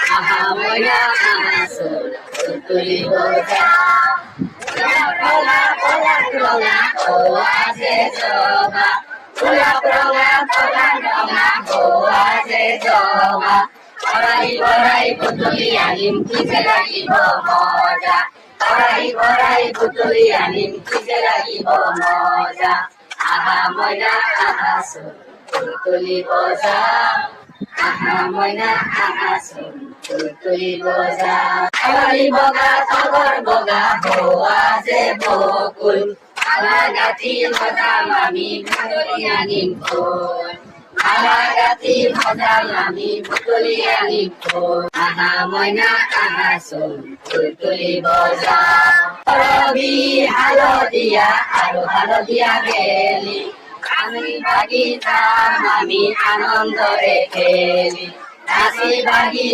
আহা ময়না আসল তুলি বজা গোলাপ রঙা ও আছে জবা গোলাপ রঙা ও আছে জবা পরাই পরাই পুতুলি আনিম কিসে লাগিব মজা পরাই পরাই পুতুলি আনিম কিসে লাগিব মজা আহা ময়না আসল তুলি বজা আহা ময়না আসল তুলি বজা আলি বগা তগর বগা হওয়া যে বকুল মালা গাথি মজাম আমি পুতুলি আনিম ফুল মালা গাথি মজাম আমি পুতুলি আনিম ফুল আহা ময়না আসল তুলি বজা রবি হালদিয়া আৰু হালদিয়া গেলি আমি বাগি যাম আমি আনন্দৰে খেলি নাচি বাগি